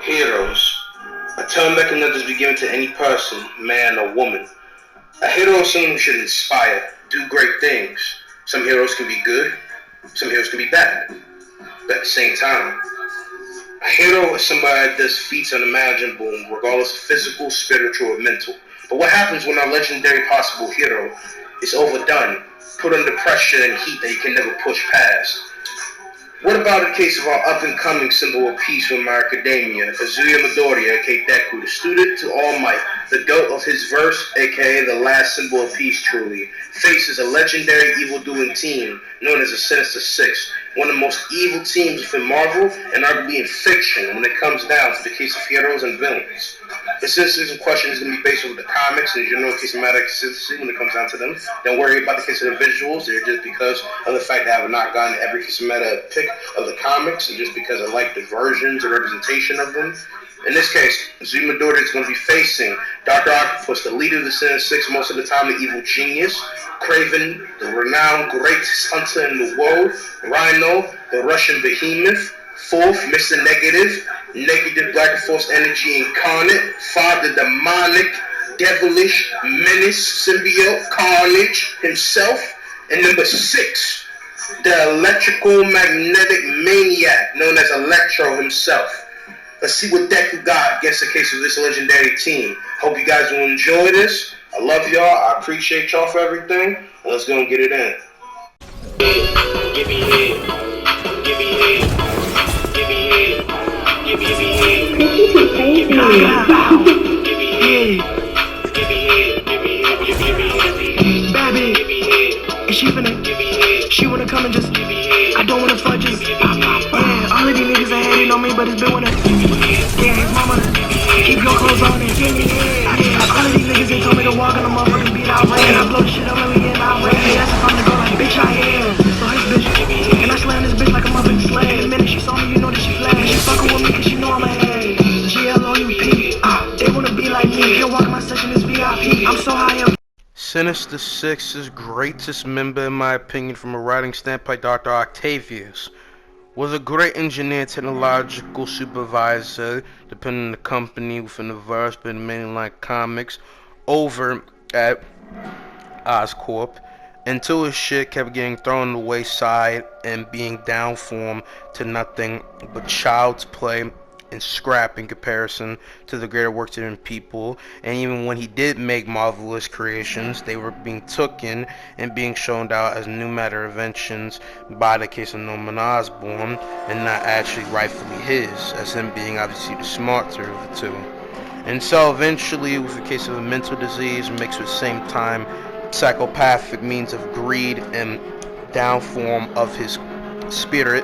Heroes. A term that can not just be given to any person, man or woman. A hero is someone who should inspire, do great things. Some heroes can be good, some heroes can be bad. But at the same time, a hero is somebody that does feats unimaginable, regardless of physical, spiritual, or mental. But what happens when our legendary possible hero is overdone, put under pressure and heat that you can never push past? What about the case of our up-and-coming symbol of peace from My Academia, Kazuya Midoriya, aka Deku, the student to All Might, the goat of his verse, aka the last symbol of peace truly, faces a legendary evil-doing team known as the Sinister Six, one of the most evil teams within Marvel and arguably in fiction when it comes down to the case of heroes and villains. The Sinister Six in question is going to be based on the comics and general case of matter consistency when it comes down to them. Don't worry about the case of the visuals, they're just because of the fact that I have not gotten every case of matter pick of the comics and just because I like the versions and representation of them. In this case, Kazuya Midoriya is going to be facing Dr. Octopus, the leader of the Sinister Six, most of the time the evil genius, Kraven, the renowned greatest hunter in the world, Rhino, the Russian behemoth, Fourth, Mr.Negative, negative Black Force energy incarnate, Father demonic, devilish, menace, symbiote, Carnage himself, and number 6, the electrical magnetic maniac known as Electro himself. Let's see what Deku got against the case of this legendary team. Hope you guys will enjoy this. I love y'all. I appreciate y'all for everything. And let's go and get it in. Give me head. Give me head. Give me head. Give me head. Give me head. Give me head. Give me head. Give me head. Give me head. Baby. Give me head. Is she finna? Give me head. She wanna come and just. Give me head. I don't wanna fuck just. Yeah, all of these niggas are hating on me, but it's been one of. Yeah, his mama. Keep your clothes on and give me head. All of these niggas ain't told me to walk on the motherfucking beat. I ran. I blow the shit up and we get out. He asked if I'm to go like, bitch, I am. So his bitch. And I slam this bitch like a motherfucking slave. The minute she saw me, you know that she flagged. She fucking with me cause she know I'm a head. GLOUP. They wanna be like me. He'll walk my session is VIP. I'm so high up. Sinister Six's greatest member, in my opinion, from a writing standpoint, Dr. Octavius, was a great engineer, technological supervisor, depending on the company within the verse, but in mainline comics, over at Oscorp, until his shit kept getting thrown to the wayside and being downformed to nothing but child's play and scrap in comparison to the greater works of people. And even when he did make marvelous creations, they were being taken and being shown out as new matter inventions by the case of Norman Osborn, and not actually rightfully his, as him being obviously the smarter of the two. And so eventually, with the case of a mental disease mixed with same time psychopathic means of greed and downform of his spirit,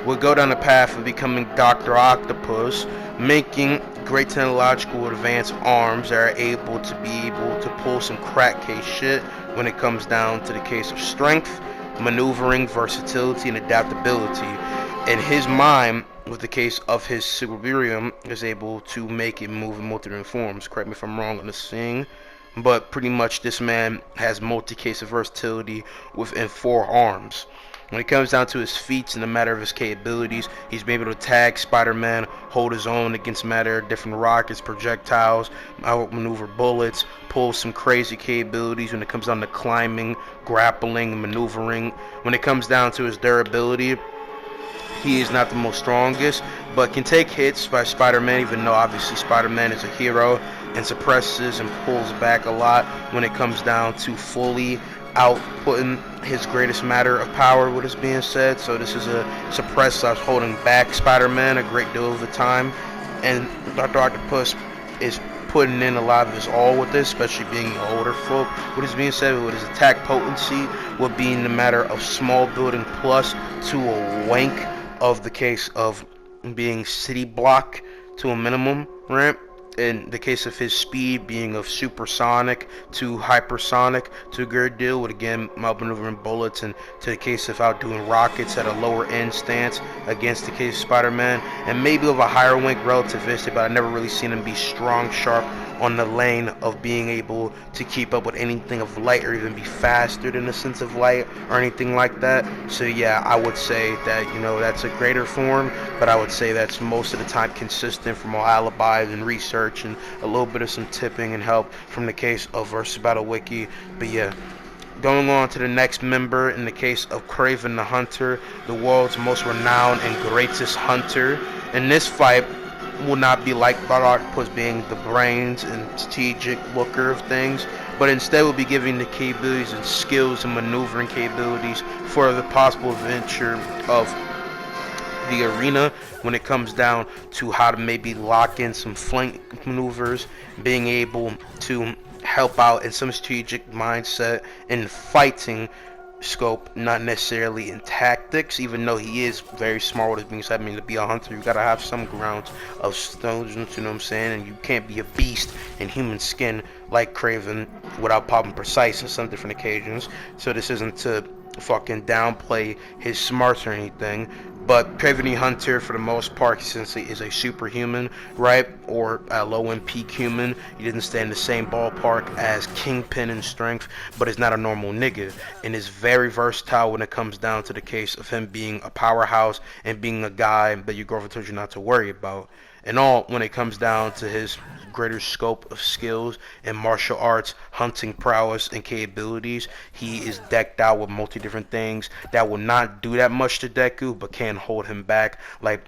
would go down the path of becoming Dr. Octopus, making great technological advanced arms that are able to pull some crack case shit when it comes down to the case of strength, maneuvering, versatility, and adaptability. And his mind, with the case of his cerebrium, is able to make it move in multiple forms. Correct me if I'm wrong on this thing, but pretty much this man has multi-case of versatility within 4 arms. When it comes down to his feats and the matter of his capabilities, he's been able to tag Spiderman, hold his own against matter, different rockets, projectiles, outmaneuver bullets, pull some crazy capabilities when it comes down to climbing, grappling, maneuvering. When it comes down to his durability, he is not the most strongest, but can take hits by Spider-Man, even though obviously Spider-Man is a hero and suppresses and pulls back a lot when it comes down to fully outputting his greatest matter of power, what is being said. So this is a suppressed / holding back Spider-Man a great deal of the time, and Dr. Octopus is putting in a lot of his all with this, especially being older folk. What is being said with his attack potency, with being the matter of small building plus to a wank of the case of being city block to a minimum, right? In the case of his speed being of supersonic to hypersonic to a great deal, with again maneuvering bullets, and to the case of outdoing rockets at a lower end stance against the case of Spider-Man, and maybe of a higher rank relativistic, but I never really seen him be strong, sharp, on the lane of being able to keep up with anything of light or even be faster than the sense of light or anything like that. So yeah, I would say that, that's a greater form, but I would say that's most of the time consistent from all alibis and research and a little bit of some tipping and help from the case of Versus Battle Wiki. But yeah, going on to the next member, in the case of Craven the Hunter, the world's most renowned and greatest hunter. In this fight, will not be like Bart Octopus being the brains and strategic looker of things, but instead will be giving the capabilities and skills and maneuvering capabilities for the possible adventure of the arena when it comes down to how to maybe lock in some flank maneuvers, being able to help out in some strategic mindset in fighting scope, not necessarily in tactics, even though he is very smart with his being said. I mean, to be a hunter, you gotta have some grounds of stones, you know what I'm saying? And you can't be a beast in human skin like Craven without popping precise on some different occasions. So this isn't to fucking downplay his smarts or anything, but Craven Hunter, for the most part, since he is a superhuman, right, or a low end peak human, he doesn't stay in the same ballpark as Kingpin in strength, but is not a normal nigga, and is very versatile when it comes down to the case of him being a powerhouse and being a guy that your girlfriend told you not to worry about. And all when it comes down to his greater scope of skills and martial arts, hunting prowess, and capabilities, he is decked out with multi different things that will not do that much to Deku, but can hold him back, like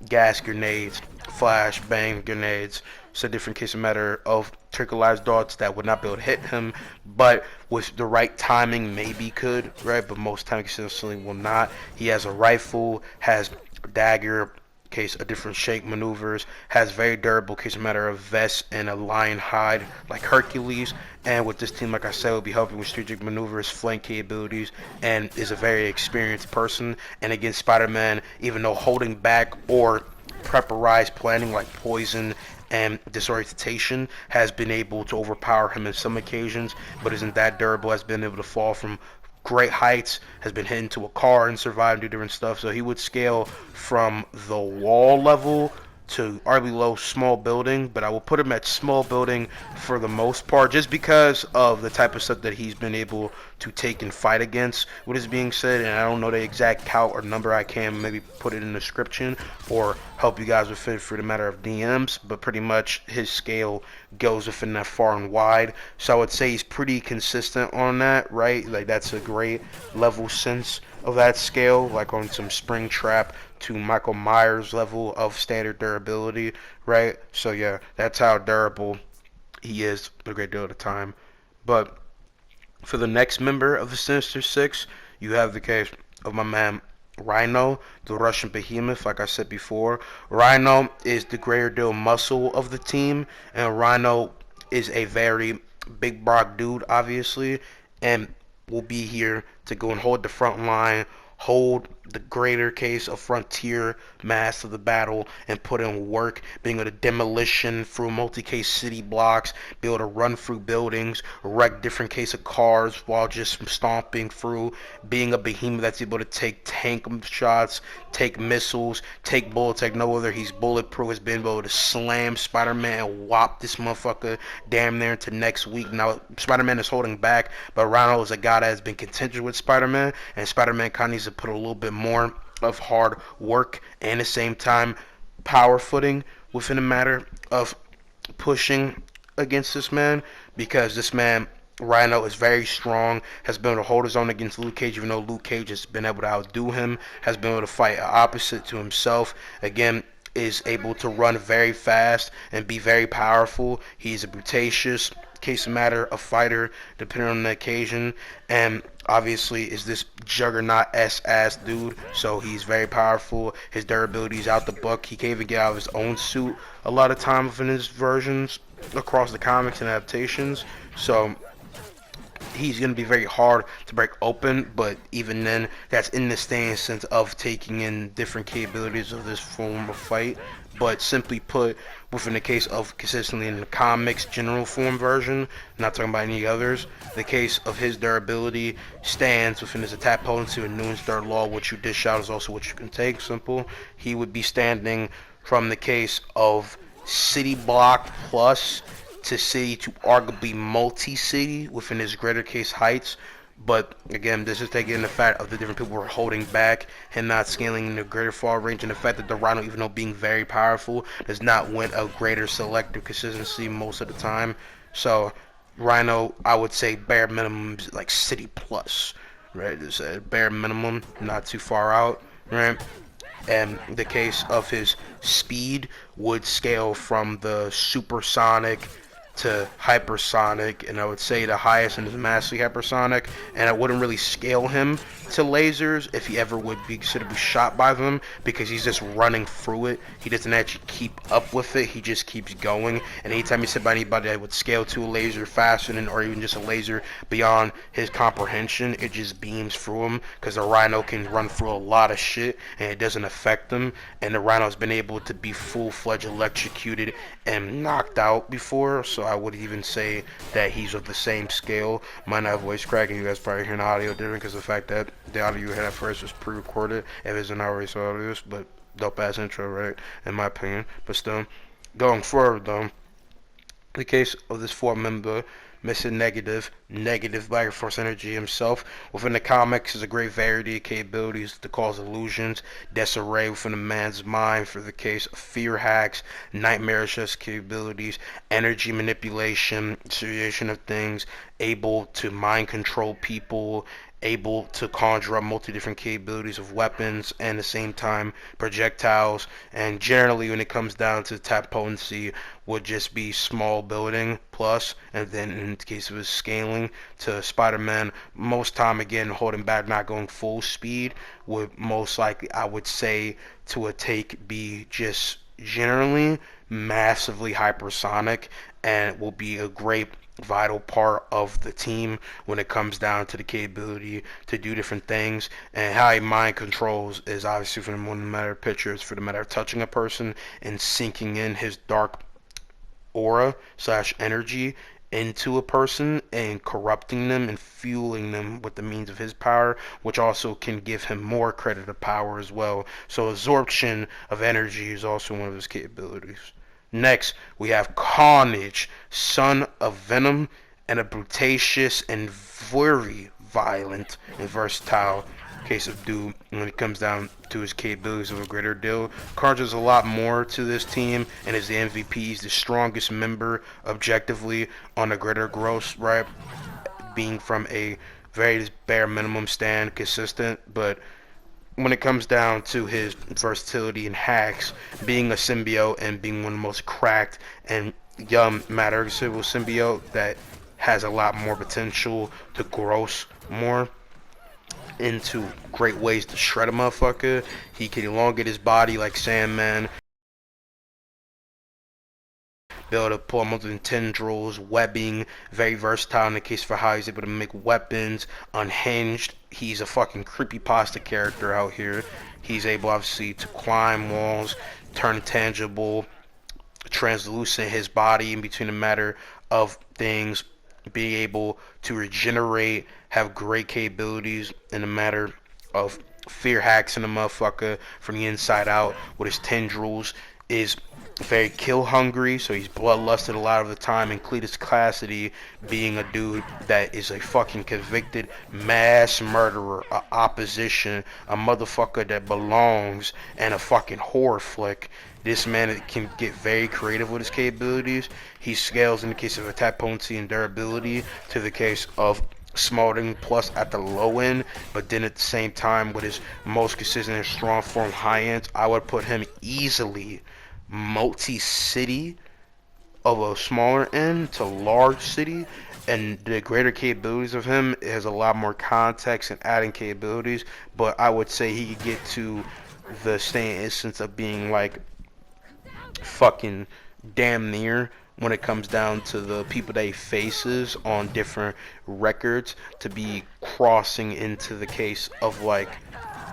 gas grenades, flash bang grenades. It's a different case of matter of trickleized darts that would not be able to hit him, but with the right timing maybe could, right? But most times consistently will not. He has a rifle, has a dagger, case of different shape maneuvers, has very durable case of matter of vest and a lion hide like Hercules, and with this team, like I said, will be helping with strategic maneuvers, flank capabilities, and is a very experienced person. And against Spider-Man, even though holding back or preparized planning like poison and disorientation has been able to overpower him in some occasions, but isn't that durable, has been able to fall from great heights, has been hit into a car and survived, do different stuff. So he would scale from the wall level to arguably low small building, but I will put him at small building for the most part, just because of the type of stuff that he's been able to take and fight against. What is being said, and I don't know the exact count or number, I can maybe put it in the description or help you guys with it for the matter of DMs, but pretty much his scale goes within that far and wide. So I would say he's pretty consistent on that, right? Like that's a great level sense of that scale, like on some Springtrap to Michael Myers level of standard durability, right? So yeah, that's how durable he is a great deal of the time. But for the next member of the Sinister Six, you have the case of my man Rhino, the Russian behemoth. Like I said before, Rhino is the greater deal muscle of the team, and Rhino is a very big broad dude, obviously, and will be here to go and hold the front line, hold the greater case of frontier mass of the battle, and put in work, being able to demolition through multi-case city blocks, be able to run through buildings, wreck different case of cars while just stomping through, being a behemoth that's able to take tank shots, take missiles, take bullets like no other. He's bulletproof, has been able to slam Spider-Man and whop this motherfucker damn near into next week. Now Spider-Man is holding back, but Rhino is a guy that has been contentious with Spider-Man, and Spider-Man kind of needs to put a little bit more of hard work and at the same time power footing within a matter of pushing against this man, because this man Rhino is very strong, has been able to hold his own against Luke Cage, even though Luke Cage has been able to outdo him, has been able to fight opposite to himself. Again, is able to run very fast and be very powerful. He's a brutacious case of matter, a fighter, depending on the occasion, and obviously is this juggernaut ass dude. So he's very powerful. His durability is out the book. He can even get out of his own suit a lot of times in his versions across the comics and adaptations. So he's going to be very hard to break open, but even then, that's in the stance of taking in different capabilities of this form of fight. But simply put, within the case of consistently in the comics general form version, not talking about any others, the case of his durability stands within his attack potency and Newton's third law. What you dish out is also what you can take. Simple. He would be standing from the case of city block plus to city to arguably multi-city within his greater case heights. But again, this is taking the fact of the different people were holding back, him not scaling in the greater fall range, and the fact that the Rhino, even though being very powerful, does not win a greater selective consistency most of the time. So Rhino, I would say bare minimum like city plus, right? It's a bare minimum, not too far out, right? And the case of his speed would scale from the supersonic to hypersonic, and I would say the highest in is massively hypersonic, and I wouldn't really scale him to lasers if he ever would be considered to be shot by them, because he's just running through it. He doesn't actually keep up with it, he just keeps going, and anytime he's hit by anybody that would scale to a laser faster than, or even just a laser beyond his comprehension, it just beams through him, because the Rhino can run through a lot of shit, and it doesn't affect them, and the Rhino's been able to be full-fledged electrocuted and knocked out before, so I would even say that he's of the same scale. Might not have voice cracking, you guys probably hearing the audio different because of the fact that the audio you had at first was pre-recorded if it's an already saw this, but dope ass intro, right? In my opinion. But still, going forward though, the case of this four member Mr.Negative, Negative Black Force Energy himself. Within the comics is a great variety of capabilities to cause illusions, disarray within a man's mind for the case of fear hacks, nightmarish capabilities, energy manipulation, seriation of things, able to mind control people, able to conjure up multi different capabilities of weapons and at the same time projectiles, and generally when it comes down to tap potency would just be small building plus, and then in the case of his scaling to Spider-Man, most time again holding back, not going full speed, would most likely, I would say, to a take be just generally massively hypersonic, and will be a great vital part of the team when it comes down to the capability to do different things. And how he mind controls is obviously for the matter of pictures, for the matter of touching a person and sinking in his dark aura slash energy into a person and corrupting them and fueling them with the means of his power, which also can give him more credit of power as well. So absorption of energy is also one of his capabilities. Next, we have Carnage, son of Venom, and a brutacious and very violent and versatile case of dude when it comes down to his capabilities of a greater deal. Carnage is a lot more to this team and is the MVP. He's the strongest member objectively on a greater gross, right? Being from a very bare minimum stand consistent, but when it comes down to his versatility and hacks, being a symbiote and being one of the most cracked and young matter civil symbiote that has a lot more potential to gross more into great ways to shred a motherfucker. He can elongate his body like Sandman, be able to pull multiple tendrils, webbing, very versatile in the case for how he's able to make weapons, unhinged. He's a fucking creepypasta character out here. He's able obviously to climb walls, turn tangible, translucent his body in between a matter of things, being able to regenerate, have great capabilities in a matter of fear hacks in a motherfucker from the inside out with his tendrils, is very kill hungry, so he's bloodlusted a lot of the time, and Cletus Cassidy being a dude that is a fucking convicted mass murderer, a opposition, a motherfucker that belongs in a fucking horror flick. This man can get very creative with his capabilities. He scales in the case of attack potency and durability to the case of smoldering plus at the low end, but then at the same time with his most consistent and strong form high ends, I would put him easily multi-city of a smaller end to large city, and the greater capabilities of him has a lot more context and adding capabilities, but I would say he could get to the same instance of being like fucking damn near when it comes down to the people that he faces on different records to be crossing into the case of like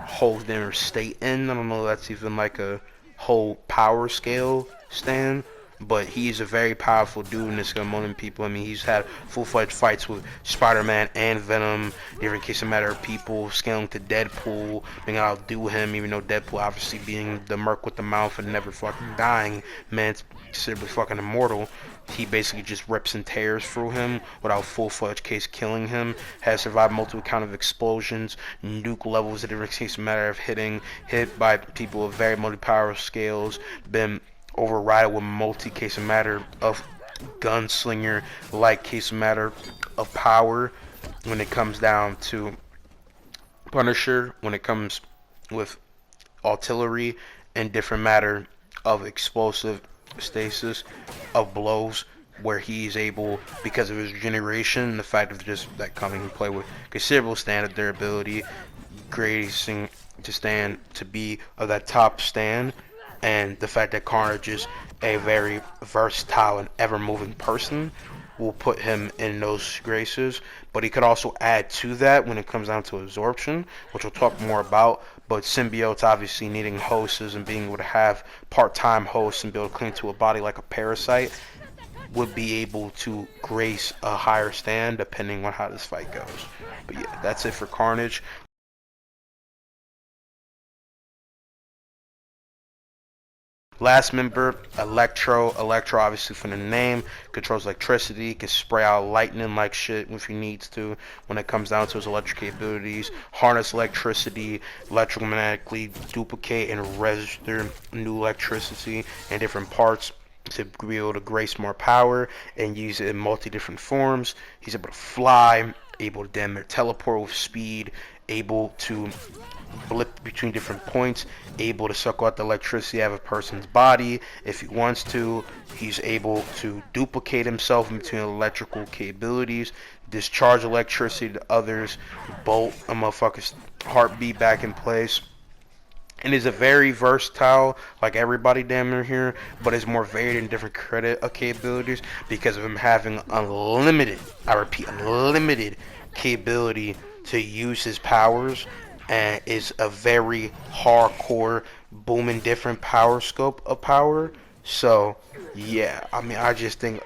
whole dinner state end. I don't know if that's even like a whole power scale stand, but he's a very powerful dude in this among people. I mean, he's had full-fledged fights with Spider-Man and Venom, different case of matter of people scaling to Deadpool, being able to outdo him, even though Deadpool obviously being the merc with the mouth and never fucking dying, man, considerably fucking immortal. He basically just rips and tears through him without full-fledged case killing him. Has survived multiple kind of explosions, nuke levels, a different case of matter of hit by people with very multi-power scales, been overridden with multi-case of matter of gunslinger like case of matter of power when it comes down to Punisher, when it comes with artillery and different matter of explosive stasis of blows, where he's able, because of his regeneration, the fact of just that coming and play with considerable standard durability, gracing to stand to be of that top stand, and the fact that Carnage is a very versatile and ever-moving person will put him in those graces. But he could also add to that when it comes down to absorption, which we'll talk more about. But symbiotes obviously needing hosts and being able to have part-time hosts and be able to cling to a body like a parasite would be able to grace a higher stand depending on how this fight goes. But yeah, that's it for Carnage. Last member, Electro. Electro, obviously from the name, controls electricity, can spray out lightning like shit if he needs to. When it comes down to his electric capabilities, harness electricity, electromagnetically duplicate and register new electricity in different parts to be able to grace more power and use it in multi different forms. He's able to fly, able to damn near teleport with speed, able to blip between different points, able to suck out the electricity out of a person's body if he wants to. He's able to duplicate himself in between electrical capabilities, discharge electricity to others, bolt a motherfucker's heartbeat back in place. And is a very versatile, like everybody damn near here, but is more varied in different credit capabilities because of him having unlimited, I repeat, unlimited capability to use his powers, and is a very hardcore, booming different power scope of power. So yeah, I mean, I just think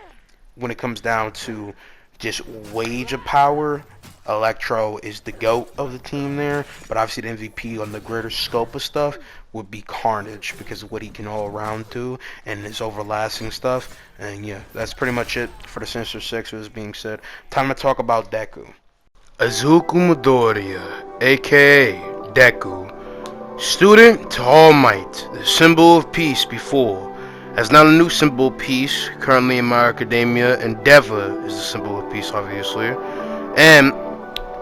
when it comes down to just wage of power, Electro is the GOAT of the team there, but obviously the MVP on the greater scope of stuff would be Carnage because of what he can all around do and his overlasting stuff. And yeah, that's pretty much it for the Sinister Six. With this being said, time to talk about Deku. Izuku Midoriya, aka Deku, student to All Might, the symbol of peace before, as now a new symbol of peace currently in My Academia, Endeavor is the symbol of peace obviously, and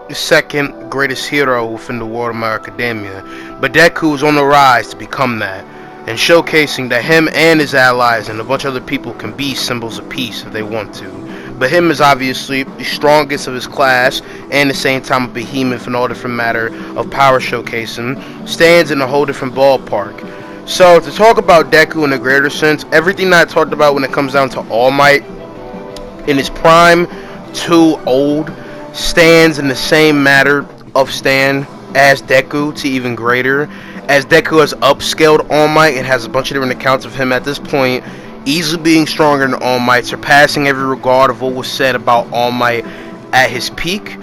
the second greatest hero within the world of My Academia. But Deku is on the rise to become that, and showcasing that him and his allies and a bunch of other people can be symbols of peace if they want to. But him is obviously the strongest of his class, and at the same time a behemoth in all different matter of power showcasing, stands in a whole different ballpark. So to talk about Deku in a greater sense, everything that I talked about when it comes down to All Might, in his prime to old, stands in the same matter of stand as Deku to even greater, as Deku has upscaled All Might and has a bunch of different accounts of him at this point, easily being stronger than All Might, surpassing every regard of what was said about All Might at his peak,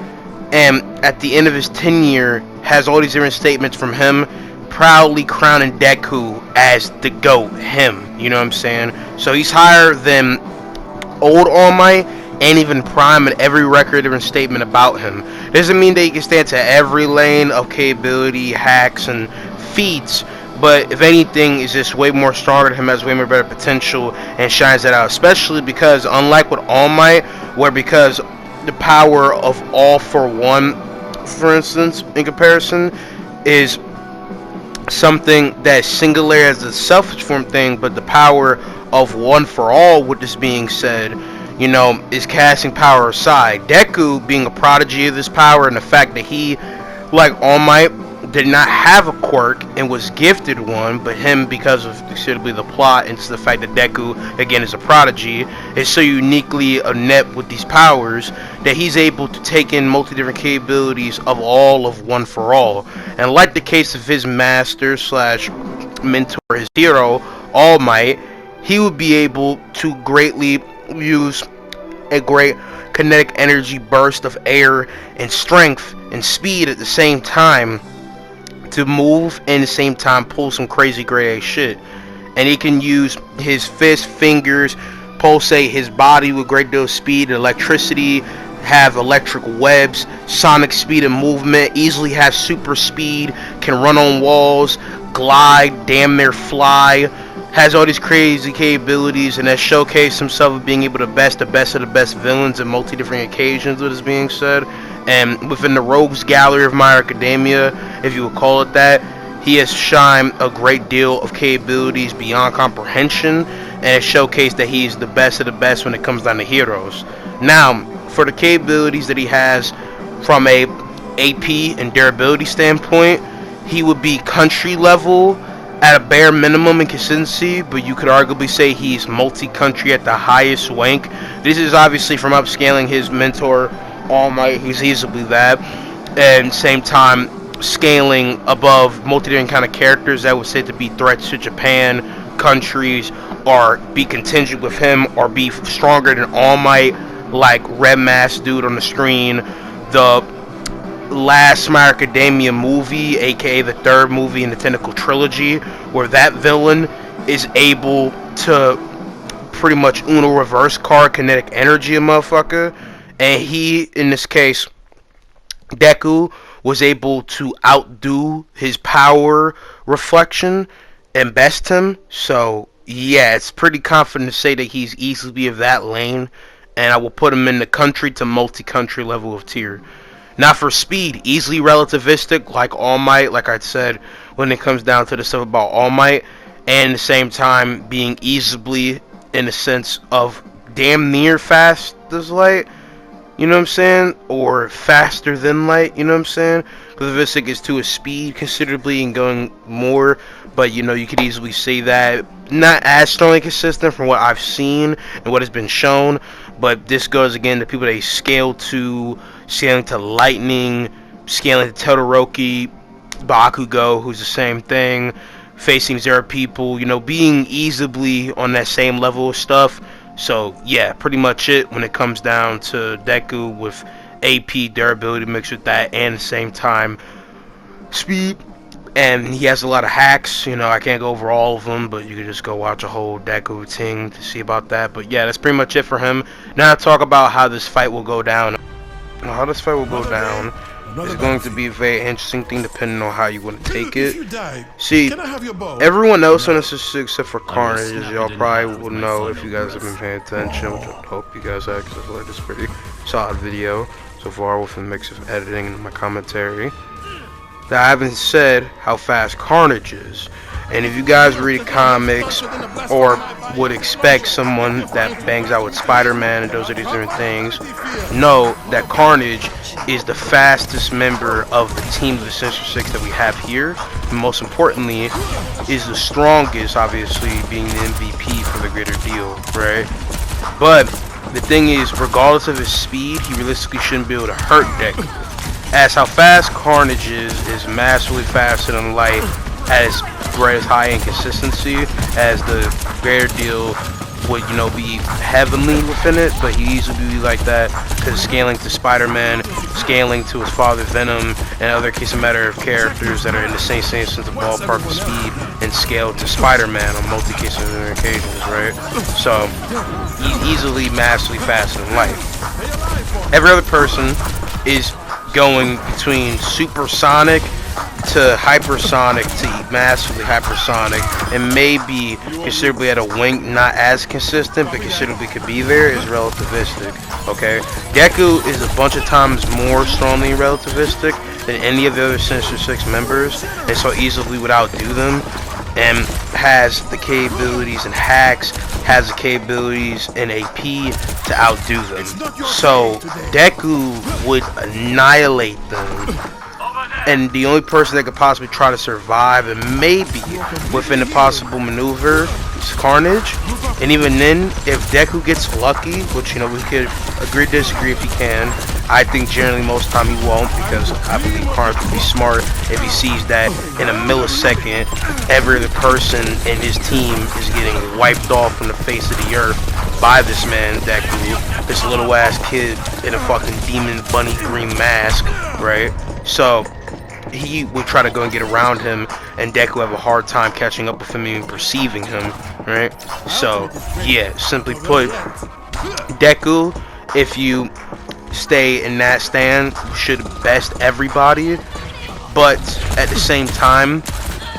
and at the end of his tenure has all these different statements from him proudly crowning Deku as the GOAT, him, you know what I'm saying? So he's higher than old All Might and even prime in every record different statement about him. Doesn't mean that he can stand to every lane of capability, hacks, and feats, but if anything, is just way more stronger than him, has way more better potential, and shines that out. Especially because, unlike with All Might, where because the power of All for One, for instance, in comparison, is something that is singular as a selfish form thing, but the power of One for All, with this being said, you know, is casting power aside. Deku being a prodigy of this power, and the fact that he, like All Might, did not have a quirk and was gifted one, but him, because of considerably the plot and the fact that Deku again is a prodigy, is so uniquely inept with these powers that he's able to take in multi different capabilities of all of One for All. And like the case of his master slash mentor, his hero, All Might, he would be able to greatly use a great kinetic energy burst of air and strength and speed at the same time to move and at the same time pull some crazy great ass shit. And he can use his fist, fingers, pulsate his body with great deal of speed and electricity, have electric webs, sonic speed and movement, easily have super speed, can run on walls, glide, damn near fly, has all these crazy capabilities, and has showcased himself as being able to best the best of the best villains in multi different occasions, what is being said. And within the rogues gallery of My Academia, if you would call it that, he has shined a great deal of capabilities beyond comprehension, and has showcased that he's the best of the best when it comes down to heroes. Now, for the capabilities that he has from a AP and durability standpoint, he would be country level at a bare minimum in consistency, but you could arguably say he's multi-country at the highest rank. This is obviously from upscaling his mentor, All Might, who's easily that, and same time scaling above multi-different kind of characters that would say to be threats to Japan, countries, or be contingent with him, or be stronger than All Might, like Red Mask dude on the screen, the last My Academia movie, aka the third movie in the Tentacle trilogy, where that villain is able to pretty much Uno reverse card kinetic energy a motherfucker, and he, in this case, Deku, was able to outdo his power reflection and best him. So yeah, it's pretty confident to say that he's easily of that lane, and I will put him in the country to multi-country level of tier. Now for speed, easily relativistic like All Might, like I said, when it comes down to the stuff about All Might, and at the same time being easily in the sense of damn near fast as light, you know what I'm saying, or faster than light, you know what I'm saying, because Vistic is to a speed considerably and going more, but you know, you could easily say that not as strongly consistent from what I've seen and what has been shown, but this goes again to people that scale to, scaling to lightning, scaling to Todoroki, Bakugo, who's the same thing, facing Zero people, you know, being easily on that same level of stuff. So yeah, pretty much it when it comes down to Deku, with AP durability mixed with that, and at the same time speed. And he has a lot of hacks, you know, I can't go over all of them, but you can just go watch a whole Deku thing to see about that. But yeah, that's pretty much it for him. Now talk about how this fight will go down. How this fight will go down is going to be a very interesting thing depending on how you want to take it. See, everyone else on this is except for Carnage, as y'all probably will know if you guys have been paying attention, which I hope you guys have, because I feel like this pretty solid video so far with a mix of editing and my commentary. Now, I haven't said how fast Carnage is, and if you guys read comics or would expect someone that bangs out with Spiderman and those are these different things, know that Carnage is the fastest member of the team of the Sinister Six that we have here, and most importantly is the strongest, obviously being the MVP for the greater deal, right? But the thing is, regardless of his speed, he realistically shouldn't be able to hurt Deku, as how fast Carnage is massively faster than light, as great as high inconsistency, as the greater deal would, you know, be heavenly within it, but he easily be like that because scaling to Spider-Man, scaling to his father Venom, and other case of matter of characters that are in the same sense of ballpark of speed, and scale to Spider-Man on multi-case of occasions, right? So he's easily massively faster than light. Every other person is going between supersonic to hypersonic to massively hypersonic, and maybe considerably at a wing, not as consistent, but considerably could be there, is relativistic, okay? Deku is a bunch of times more strongly relativistic than any of the other Sinister Six members, and so easily would outdo them, and has the capabilities and hacks, has the capabilities in AP to outdo them. So Deku would annihilate them And the only person that could possibly try to survive and maybe within a possible maneuver is Carnage. And even then, if Deku gets lucky, which, you know, we could agree disagree if he can, I think generally most time he won't, because I believe Carnage would be smart if he sees that in a millisecond every other person in his team is getting wiped off from the face of the earth by this man Deku, this little ass kid in a fucking demon bunny green mask, right? So he would try to go and get around him, and Deku have a hard time catching up with him and perceiving him, right? So yeah, simply put, Deku, if you stay in that stand, should best everybody. But at the same time,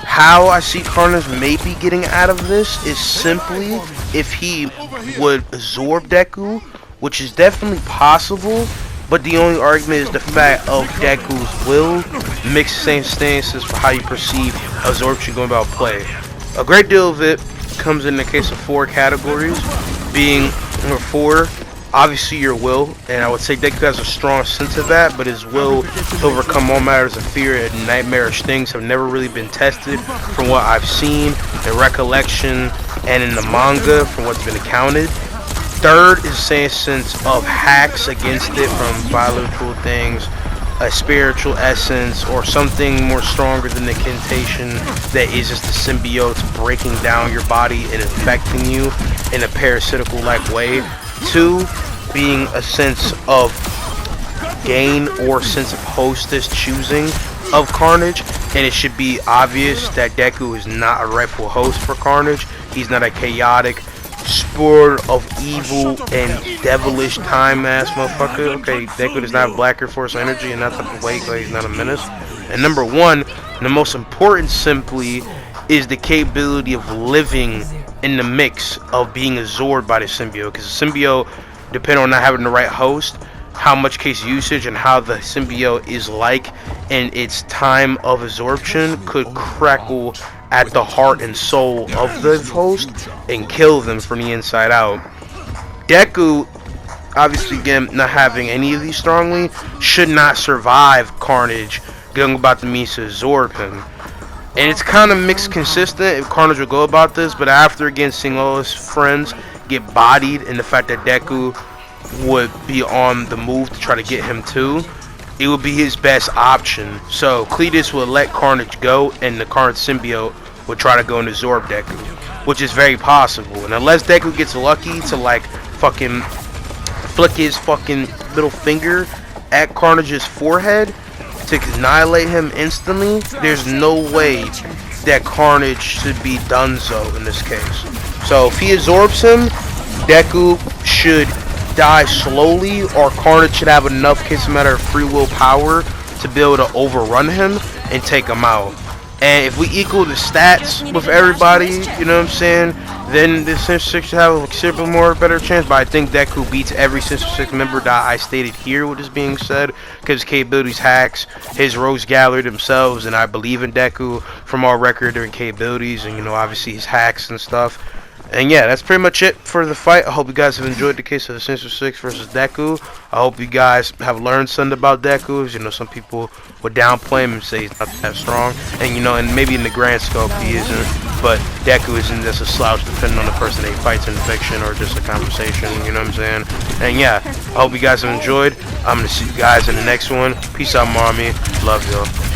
how I see Carnage maybe getting out of this is simply if he would absorb Deku, which is definitely possible. But the only argument is the fact of Deku's will mixed circumstances for how you perceive absorption going about play. A great deal of it comes in the case of 4 categories, being number 4, obviously your will, and I would say Deku has a strong sense of that, but his will to overcome all matters of fear and nightmarish things have never really been tested from what I've seen in recollection and in the manga from what's been accounted. Third is saying sense of hacks against it from biological things, a spiritual essence, or something more stronger than the incantation that is just the symbiote breaking down your body and infecting you in a parasitical like way. 2 being a sense of gain or sense of hostess choosing of Carnage, and it should be obvious that Deku is not a rightful host for Carnage. He's not a chaotic sport of evil and devilish time ass motherfucker. Okay, Deku does not have Blacker Force energy and that type of way, because he's not a menace. And number 1, the most important simply, is the capability of living in the mix of being absorbed by the symbiote, because the symbiote, depending on not having the right host, how much case usage and how the symbiote is like in its time of absorption, could crackle at the heart and soul of the host and kill them from the inside out. Deku, obviously again not having any of these strongly, should not survive Carnage going about the means to absorb him. And it's kind of mixed consistent if Carnage would go about this, but after again seeing all his friends get bodied and the fact that Deku would be on the move to try to get him too, it would be his best option. So Cletus would let Carnage go, and the Carnage symbiote would try to go and absorb Deku, which is very possible. And unless Deku gets lucky to like fucking flick his fucking little finger at Carnage's forehead to annihilate him instantly, there's no way that Carnage should be donezo in this case. So if he absorbs him, Deku should die slowly, or Carnage should have enough case matter of free will power to be able to overrun him and take him out. And if we equal the stats with everybody, you know what I'm saying, then the Sinister Six should have a considerably more better chance. But I think Deku beats every Sinister Six member that I stated here, with this being said, because his capabilities, hacks, his rogues gallery themselves, and I believe in Deku from our record and capabilities, and you know, obviously his hacks and stuff. And yeah, that's pretty much it for the fight. I hope you guys have enjoyed the case of the Sinister Six versus Deku. I hope you guys have learned something about Deku. You know, some people would downplay him and say he's not that strong. And you know, and maybe in the grand scope he isn't. But Deku isn't just a slouch depending on the person that he fights in fiction or just a conversation. You know what I'm saying? And yeah, I hope you guys have enjoyed. I'm going to see you guys in the next one. Peace out, mommy. Love y'all.